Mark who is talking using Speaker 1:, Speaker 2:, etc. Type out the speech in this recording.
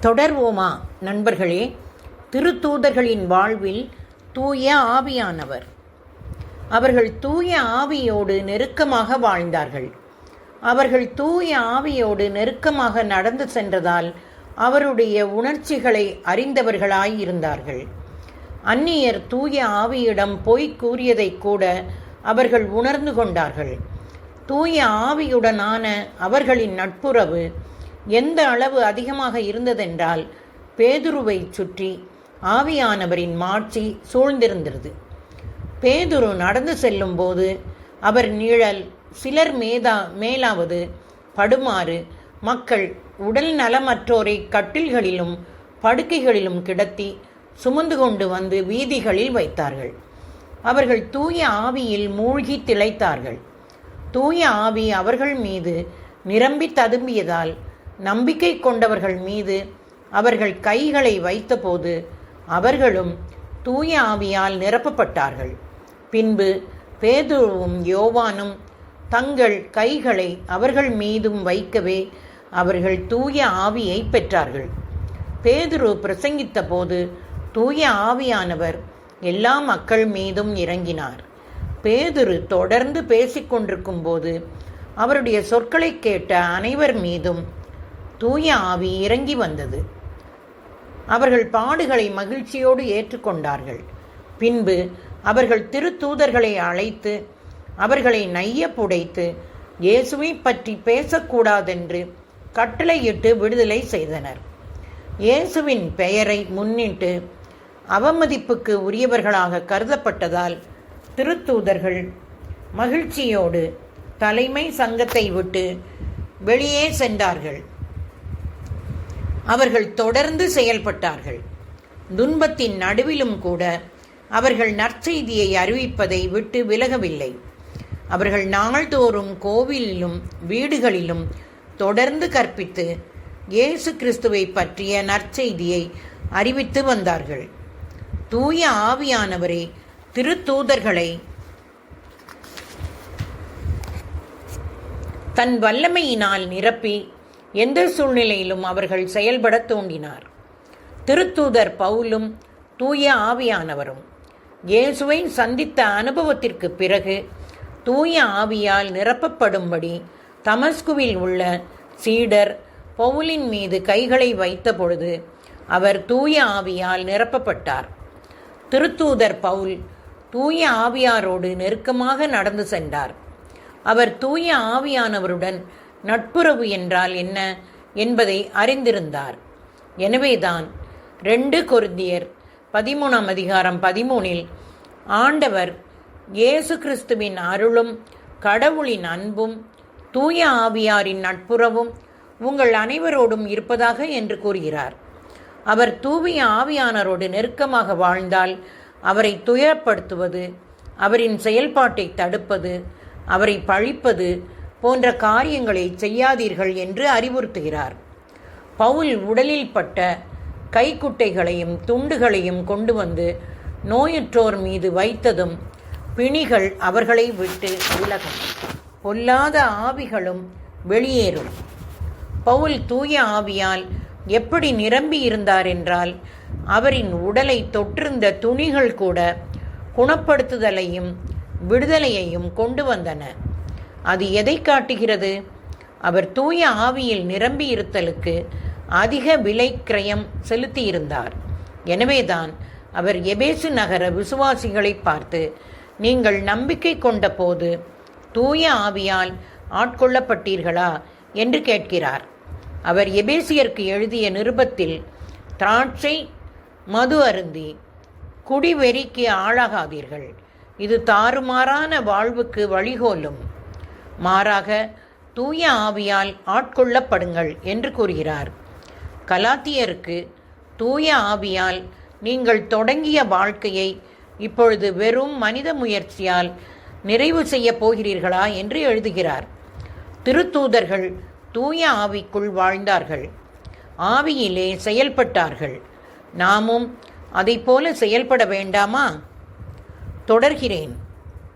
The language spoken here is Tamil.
Speaker 1: தொடர்வோமா நண்பர்களே. திருத்தூதர்களின் வாழ்வில் தூய ஆவியானவர். அவர்கள் தூய ஆவியோடு நெருக்கமாக வாழ்ந்தார்கள். அவர்கள் தூய ஆவியோடு நெருக்கமாக நடந்து சென்றதால் அவருடைய உணர்ச்சிகளை அறிந்தவர்களாய் இருந்தார்கள். அந்நியர் தூய ஆவியிடம் பொய் கூறியதை கூட அவர்கள் உணர்ந்து கொண்டார்கள். தூய ஆவியுடனான அவர்களின் நட்புறவு எந்த அளவு அதிகமாக இருந்ததென்றால் பேதுருவை சுற்றி ஆவியானவரின் மாட்சி சூழ்ந்திருந்தது. பேதுரு நடந்து செல்லும் போது அவர் நிழல் சிலர் மேலாவது படுமாறு மக்கள் உடல் நலமற்றோரை கட்டில்களிலும் படுக்கைகளிலும் கிடத்தி சுமந்து கொண்டு வந்து வீதிகளில் வைத்தார்கள். அவர்கள் தூய ஆவியில் மூழ்கி திளைத்தார்கள். தூய ஆவி அவர்கள் மீது நிரம்பி ததும்பியதால் நம்பிக்கை கொண்டவர்கள் மீது அவர்கள் கைகளை வைத்தபோது அவர்களும் தூய ஆவியால் நிரப்பப்பட்டார்கள். பின்பு பேதுருவும் யோவானும் தங்கள் கைகளை அவர்கள் மீதும் வைக்கவே அவர்கள் தூய ஆவியை பெற்றார்கள். பேதுரு பிரசங்கித்த போது தூய ஆவியானவர் எல்லா மக்கள் மீதும் இறங்கினார். பேதுரு தொடர்ந்து பேசிக்கொண்டிருக்கும் போது அவருடைய சொற்களை கேட்ட அனைவர் மீதும் தூய ஆவி இறங்கி வந்தது. அவர்கள் பாடுகளை மகிழ்ச்சியோடு ஏற்றுக்கொண்டார்கள். பின்பு அவர்கள் திருத்தூதர்களை அழைத்து அவர்களை நைய புடைத்து இயேசுவை பற்றி பேசக்கூடாதென்று கட்டளையிட்டு விடுதலை செய்தனர். இயேசுவின் பெயரை முன்னிட்டு அவமதிப்புக்கு உரியவர்களாக கருதப்பட்டதால் திருத்தூதர்கள் மகிழ்ச்சியோடு தலைமை சங்கத்தை விட்டு வெளியே சென்றார்கள். அவர்கள் தொடர்ந்து செயல்பட்டார்கள். துன்பத்தின் நடுவிலும் கூட அவர்கள் நற்செய்தியை அறிவிப்பதை விட்டு விலகவில்லை. அவர்கள் நாள்தோறும் கோவிலிலும் வீடுகளிலும் தொடர்ந்து கற்பித்து இயேசு கிறிஸ்துவை பற்றிய நற்செய்தியை அறிவித்து வந்தார்கள். தூய ஆவியானவரே திருத்தூதர்களை தன் வல்லமையினால் நிரப்பி எந்த சூழ்நிலையிலும் அவர்கள் செயல்பட தூண்டினார். திருத்தூதர் பவுலும் தூய ஆவியானவரும் இயேசுவை சந்தித்த அனுபவத்திற்கு பிறகு தூய ஆவியால் நிரப்பப்படும்படி தமஸ்குவில் உள்ள சீடர் பவுலின் மீது கைகளை வைத்த பொழுது அவர் தூய ஆவியால் நிரப்பப்பட்டார். திருத்தூதர் பவுல் தூய ஆவியாரோடு நெருக்கமாக நடந்து சென்றார். அவர் தூய ஆவியானவருடன் நட்புறவு என்றால் என்ன என்பதை அறிந்திருந்தார். எனவேதான் 2 கொரிந்தியர் 13:13 ஆண்டவர் இயேசு கிறிஸ்துவின் அருளும் கடவுளின் அன்பும் தூய ஆவியாரின் நட்புறவும் உங்கள் அனைவரோடும் இருப்பதாக என்று கூறுகிறார். அவர் தூய ஆவியானரோடு நெருக்கமாக வாழ்ந்தால் அவரை துயரப்படுத்துவது, அவரின் செயல்பாட்டை தடுப்பது, அவரை பழிப்பது போன்ற காரியங்களை செய்யாதீர்கள் என்று அறிவுறுத்துகிறார். பவுல் உடலில் பட்ட கைக்குட்டைகளையும் துண்டுகளையும் கொண்டு வந்து நோயுற்றோர் மீது வைத்ததும் பிணிகள் அவர்களை விட்டு விலகும், பொல்லாத ஆவிகளும் வெளியேறும். பவுல் தூய ஆவியால் எப்படி நிரம்பி இருந்தார் என்றால் அவரின் உடலை தொற்றிருந்த துணிகள் கூட குணப்படுத்துதலையும் விடுதலையையும் கொண்டு வந்தன. அது எதை காட்டுகிறது? அவர் தூய ஆவியில் நிரம்பி இருத்தலுக்கு அதிக விலை கிரயம் செலுத்தியிருந்தார். எனவேதான் அவர் எபேசு நகர விசுவாசிகளை பார்த்து, நீங்கள் நம்பிக்கை கொண்ட போது தூய ஆவியால் ஆட்கொள்ளப்பட்டீர்களா என்று கேட்கிறார். அவர் எபேசியருக்கு எழுதிய நிருபத்தில் திராட்சை மது அருந்தி குடிவெறிக்கு ஆளாகாதீர்கள், இது தாறுமாறான வாழ்வுக்கு வழிகோலும், மாறாக தூய ஆவியால் ஆட்கொள்ளப்படுங்கள் என்று கூறுகிறார். கலாத்தியருக்கு தூய ஆவியால் நீங்கள் தொடங்கிய வாழ்க்கையை இப்பொழுது வெறும் மனித முயற்சியால் நிறைவு செய்ய போகிறீர்களா என்று எழுதுகிறார். திருத்தூதர்கள் தூய ஆவிக்குள் வாழ்ந்தார்கள், ஆவியிலே செயல்பட்டார்கள். நாமும் அதைப்போல செயல்பட வேண்டாமா? தொடர்கிறேன்.